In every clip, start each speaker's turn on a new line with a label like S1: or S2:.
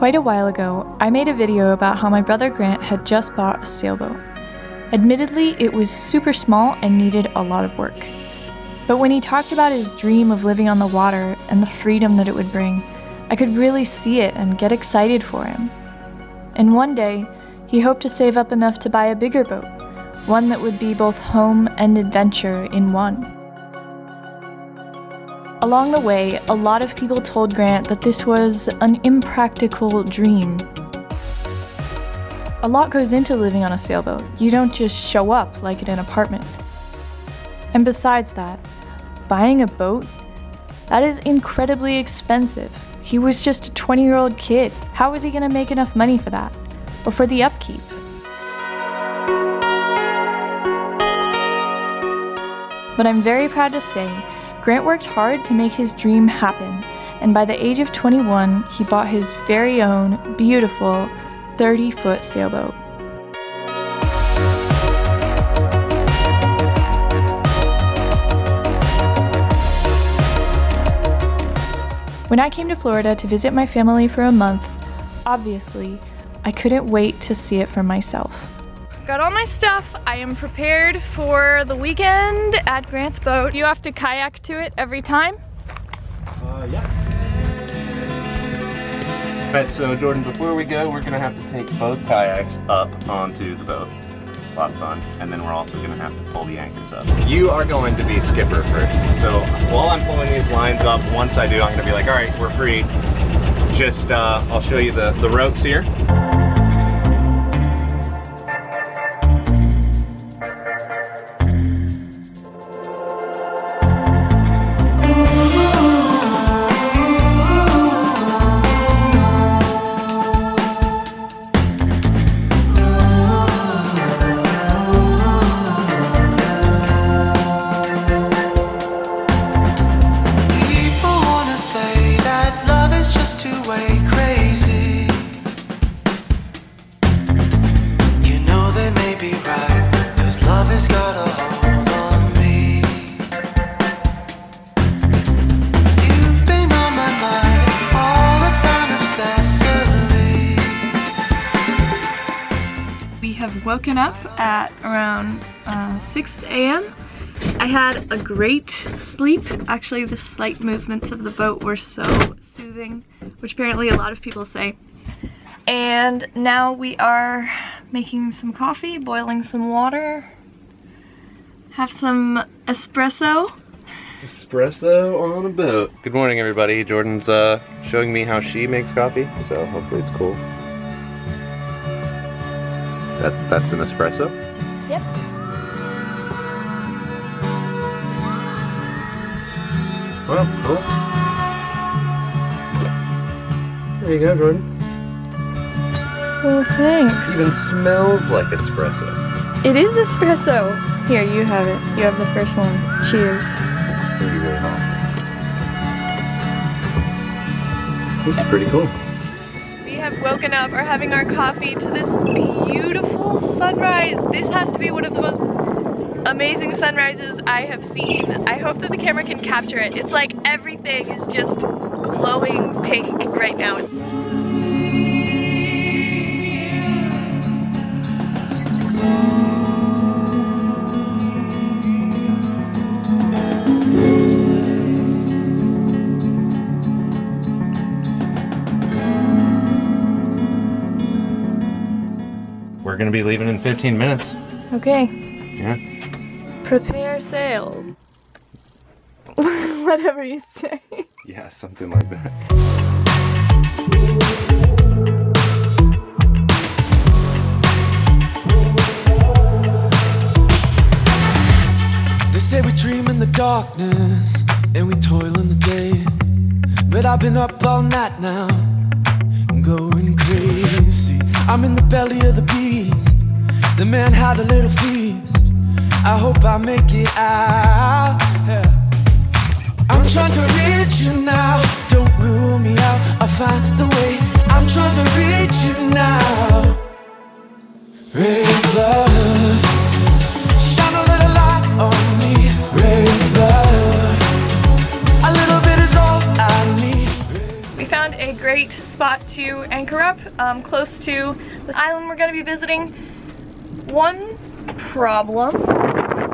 S1: Quite a while ago, I made a video about how my brother Grant had just bought a sailboat. Admittedly, it was super small and needed a lot of work. But when he talked about his dream of living on the water and the freedom that it would bring, I could really see it and get excited for him. And one day, he hoped to save up enough to buy a bigger boat, one that would be both home and adventure in one. Along the way, a lot of people told Grant that this was an impractical dream. A lot goes into living on a sailboat. You don't just show up like in an apartment. And besides that, buying a boat? That is incredibly expensive. He was just a 20-year-old kid. How was he going to make enough money for that? Or for the upkeep? But I'm very proud to say, Grant worked hard to make his dream happen, and by the age of 21, he bought his very own beautiful 30-foot sailboat. When I came to Florida to visit my family for a month, obviously, I couldn't wait to see it for myself. Got all my stuff. I am prepared for the weekend at Grant's boat. You have to kayak to it every time?
S2: Yeah. Alright, so Jordan, before we go, we're gonna have to take both kayaks up onto the boat. A lot of fun. And then we're also gonna have to pull the anchors up. You are going to be skipper first. So while I'm pulling these lines up, once I do, I'm gonna be like, alright, we're free. Just, I'll show you the ropes here.
S1: Woken up at around 6 a.m. I had a great sleep. Actually, the slight movements of the boat were so soothing, which apparently a lot of people say. And now we are making some coffee, boiling some water, have some espresso.
S2: Espresso on a boat. Good morning, everybody. Jordan's showing me how she makes coffee, so hopefully it's cool. That's an espresso?
S1: Yep.
S2: Well, cool. There you go, Jordan.
S1: Well, thanks.
S2: It even smells like espresso.
S1: It is espresso. Here, you have it. You have the first one. Cheers.
S2: It's gonna be really hot. This is pretty cool.
S1: We have woken up, are having our coffee to this beautiful sunrise. This has to be one of the most amazing sunrises I have seen. I hope that the camera can capture it. It's like everything is just glowing pink right now.
S2: We're gonna be leaving in 15 minutes.
S1: Okay.
S2: Yeah.
S1: Prepare sail. Whatever you say.
S2: Yeah, something like that.
S3: They say we dream in the darkness and we toil in the day, but I've been up all night now, going crazy. I'm in the belly of the beast. The man had a little feast. I hope I make it out. Yeah. I'm trying to reach you now. Don't rule me out. I'll find the way. I'm trying to reach you now. Ray of love, shine a little light on me. Ray of love, a little bit is all I need.
S1: We found a great spot to anchor up, close to the island we're gonna be visiting. One problem,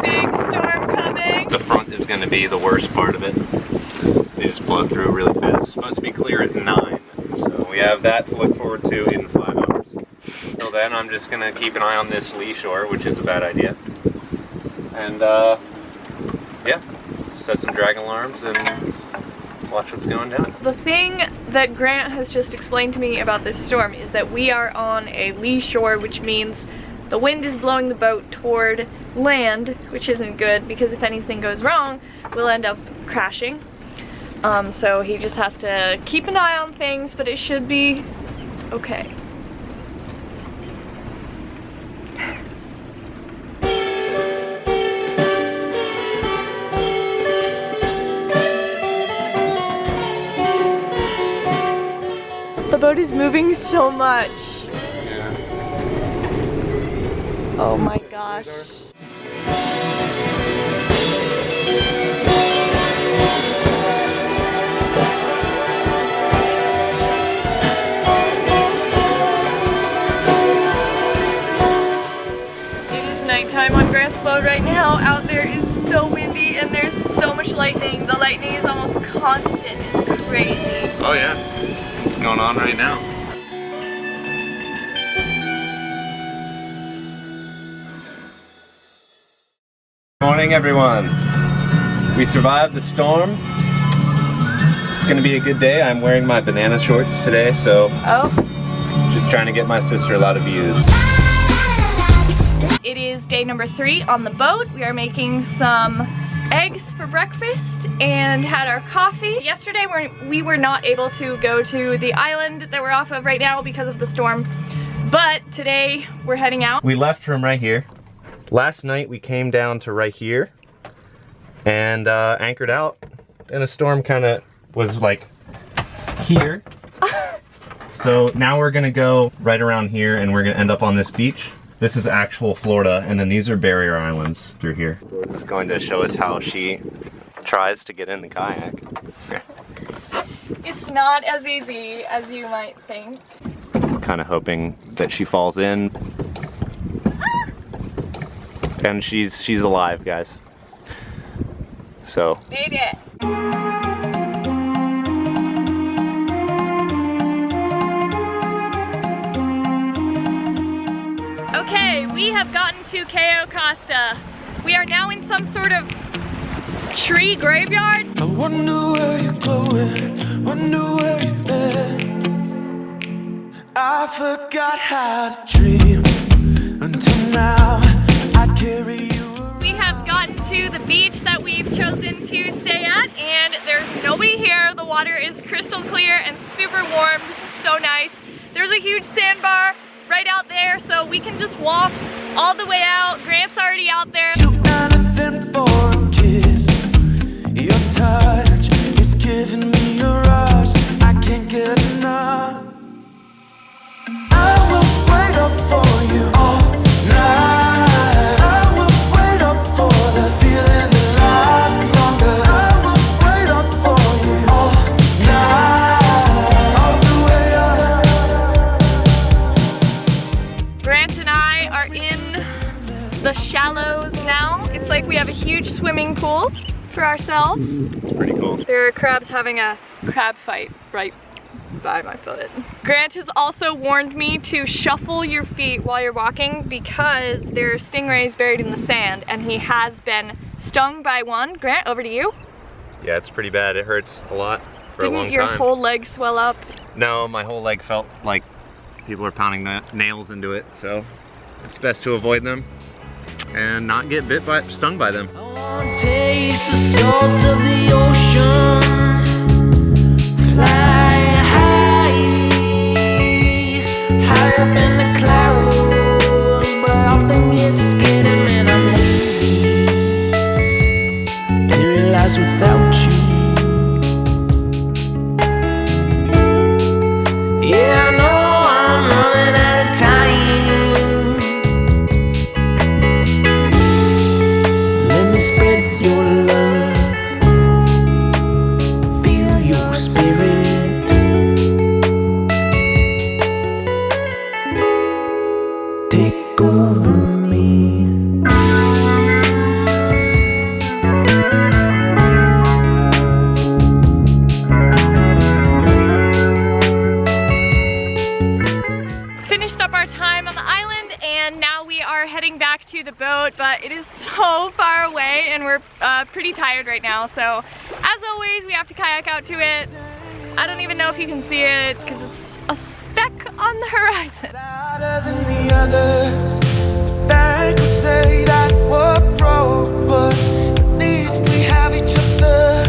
S1: big storm coming.
S2: The front is gonna be the worst part of it. They just blow through really fast. It's supposed to be clear at 9, so we have that to look forward to in 5 hours. Till then, I'm just gonna keep an eye on this lee shore, which is a bad idea. And yeah, set some drag alarms and watch what's going down.
S1: The thing that Grant has just explained to me about this storm is that we are on a lee shore, which means the wind is blowing the boat toward land, which isn't good because if anything goes wrong, we'll end up crashing. So he just has to keep an eye on things, but it should be okay. The boat is moving so much.
S2: Yeah.
S1: Oh my gosh. It is nighttime on Grant's boat right now. Out there is so windy and there's so much lightning. The lightning is almost constant. It's crazy.
S2: Oh yeah. What's going on right now? Good morning, everyone. We survived the storm. It's gonna be a good day. I'm wearing my banana shorts today, so just trying to get my sister a lot of views.
S1: It is day number 3 on the boat. We are making some eggs for breakfast and had our coffee. Yesterday we were not able to go to the island that we're off of right now because of the storm, but today we're heading out.
S2: We left from right here. Last night we came down to right here and anchored out, and a storm kind of was like here. So now we're gonna go right around here and we're gonna end up on this beach. This is actual Florida, and then these are barrier islands through here. Jordan's going to show us how she tries to get in the kayak.
S1: It's not as easy as you might think.
S2: Kind of hoping that she falls in. And she's alive, guys. So.
S1: Made it. Okay, we have gotten to Cayo Costa. We are now in some sort of tree graveyard.
S3: I wonder where you're going, wonder where you've been. I forgot how to dream until now. I'd carry you around.
S1: We have gotten to the beach that we've chosen to stay at, and there's nobody here. The water is crystal clear and super warm. This is so nice. There's a huge sandbar right out there, so we can just walk all the way out. Grant's already out there.
S3: Do anything for a kiss. Your touch is giving me a rush. I can't get enough. I will wait up for you all night. I will wait up for the feeling that lasts longer. I will wait up for you all night, all the way up.
S1: Grant and I are in the shallows now. It's like we have a huge swimming pool for ourselves.
S2: It's pretty cool.
S1: There are crabs having a crab fight right by my foot. Grant has also warned me to shuffle your feet while you're walking because there are stingrays buried in the sand, and he has been stung by one. Grant, over to you.
S2: Yeah, it's pretty bad. It hurts a lot for a long time.
S1: Didn't your whole leg swell up?
S2: No, my whole leg felt like people are pounding nails into it, so it's best to avoid them and not get stung by them.
S3: I wanna taste the salt of the ocean. Fly high up in the clouds, but I often get scared and man, I'm lazy. Paralyzed without you. Yeah, I know I'm running out of time. Let me spread your love, feel your spirit.
S1: so far away and we're pretty tired right now, so as always we have to kayak out to it. I don't even know if you can see it because it's a speck on the horizon.
S3: Sadder than the others. Bank will say that we're broke, but at least we have each other.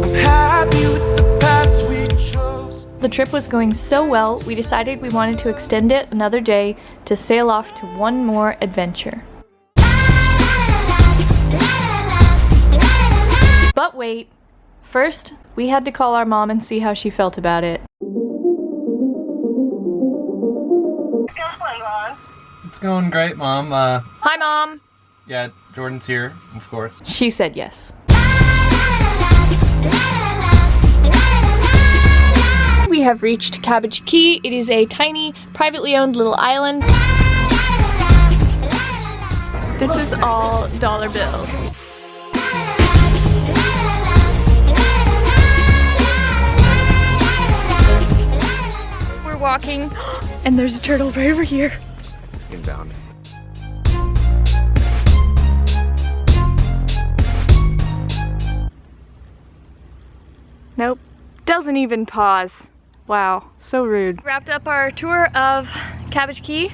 S3: I'm happy with the path we chose.
S1: The trip was going so well, we decided we wanted to extend it another day to sail off to one more adventure. But wait, first we had to call our mom and see how she felt about it.
S2: It's going great, Mom.
S1: Hi, Mom!
S2: Yeah, Jordan's here, of course.
S1: She said yes. We have reached Cabbage Key. It is a tiny, privately owned little island. This is all dollar bills. We're walking, and there's a turtle right over here.
S2: Inbound.
S1: Nope, doesn't even pause. Wow, so rude. Wrapped up our tour of Cabbage Key.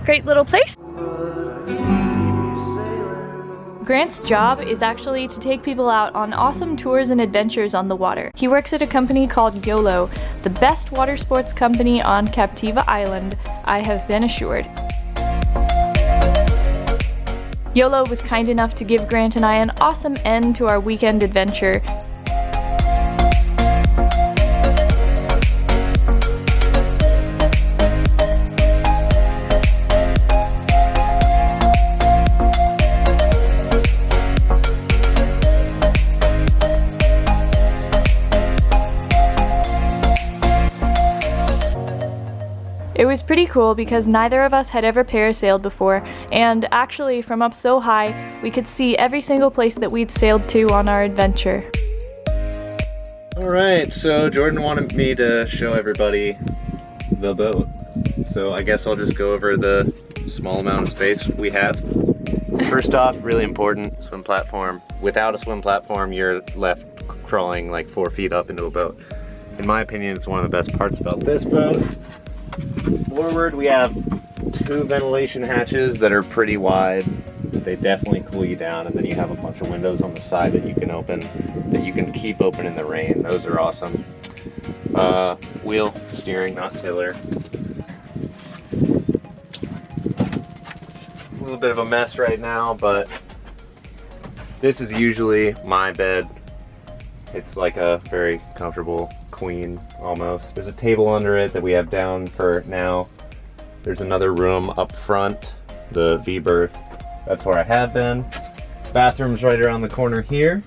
S1: Great little place. Grant's job is actually to take people out on awesome tours and adventures on the water. He works at a company called YOLO, the best water sports company on Captiva Island, I have been assured. YOLO was kind enough to give Grant and I an awesome end to our weekend adventure. It was pretty cool because neither of us had ever parasailed before, and actually from up so high, we could see every single place that we'd sailed to on our adventure.
S2: Alright, so Jordan wanted me to show everybody the boat. So I guess I'll just go over the small amount of space we have. First off, really important, swim platform. Without a swim platform, you're left crawling like 4 feet up into a boat. In my opinion, it's one of the best parts about this boat. Forward, we have 2 ventilation hatches that are pretty wide. They definitely cool you down, and then you have a bunch of windows on the side that you can open, that you can keep open in the rain. Those are awesome. Wheel steering, not tiller. A little bit of a mess right now, but this is usually my bed. It's like a very comfortable queen almost. There's a table under it that we have down for now. There's another room up front, the V-berth. That's where I have been. Bathroom's right around the corner here.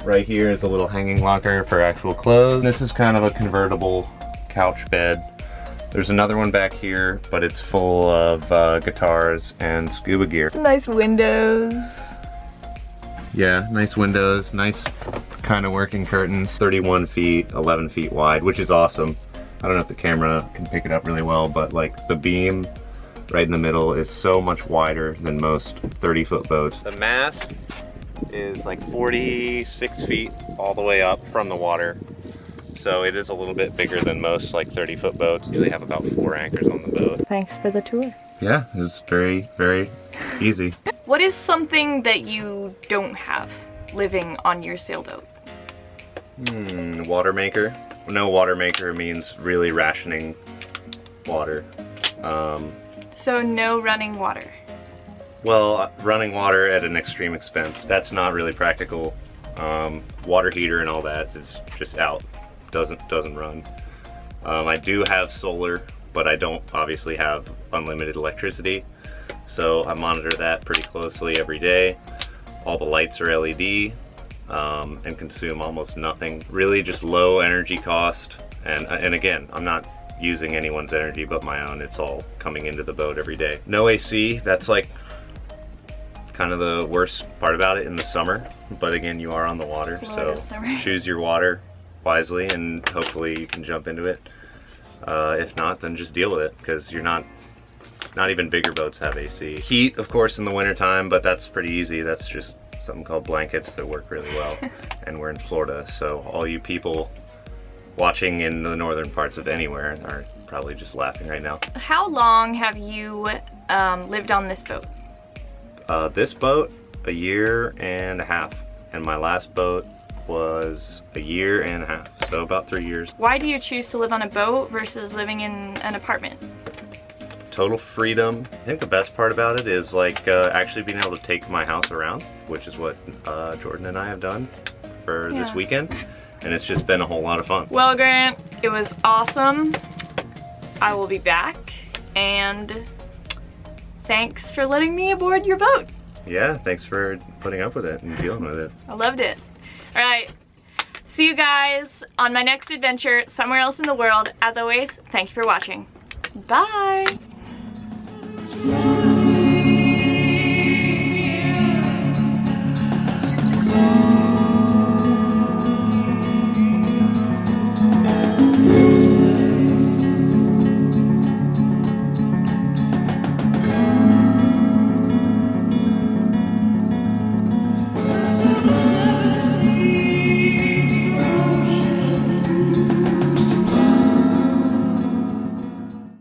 S2: Right here is a little hanging locker for actual clothes. This is kind of a convertible couch bed. There's another one back here, but it's full of guitars and scuba gear.
S1: Nice windows.
S2: Yeah, nice windows, nice kind of working curtains. 31 feet, 11 feet wide, which is awesome. I don't know if the camera can pick it up really well, but like the beam right in the middle is so much wider than most 30-foot boats. The mast is like 46 feet all the way up from the water. So it is a little bit bigger than most like 30-foot boats. You usually have about 4 anchors on the boat.
S1: Thanks for the tour.
S2: Yeah, it's very, very easy.
S1: What is something that you don't have living on your sailboat?
S2: Water maker. No water maker means really rationing water.
S1: So no running water.
S2: Well, running water at an extreme expense. That's not really practical. Water heater and all that is just out. Doesn't run. I do have solar, but I don't obviously have unlimited electricity. So I monitor that pretty closely every day. All the lights are LED and consume almost nothing. Really just low energy cost. And again, I'm not using anyone's energy but my own. It's all coming into the boat every day. No AC, that's like kind of the worst part about it in the summer. But again, you are on the water, so choose your water wisely and hopefully you can jump into it. If not, then just deal with it because you're not Not even bigger boats have AC. Heat, of course, in the wintertime, but that's pretty easy. That's just something called blankets that work really well. And we're in Florida, so all you people watching in the northern parts of anywhere are probably just laughing right now.
S1: How long have you lived on this boat?
S2: This boat, 1.5 years, and my last boat was 1.5 years, so about 3 years.
S1: Why do you choose to live on a boat versus living in an apartment?
S2: Total freedom. I think the best part about it is like actually being able to take my house around, which is what Jordan and I have done for this weekend, and it's just been a whole lot of fun.
S1: Well, Grant, it was awesome. I will be back, and thanks for letting me aboard your boat.
S2: Yeah, thanks for putting up with it and dealing with it.
S1: I loved it. All right, see you guys on my next adventure somewhere else in the world. As always, thank you for watching. Bye.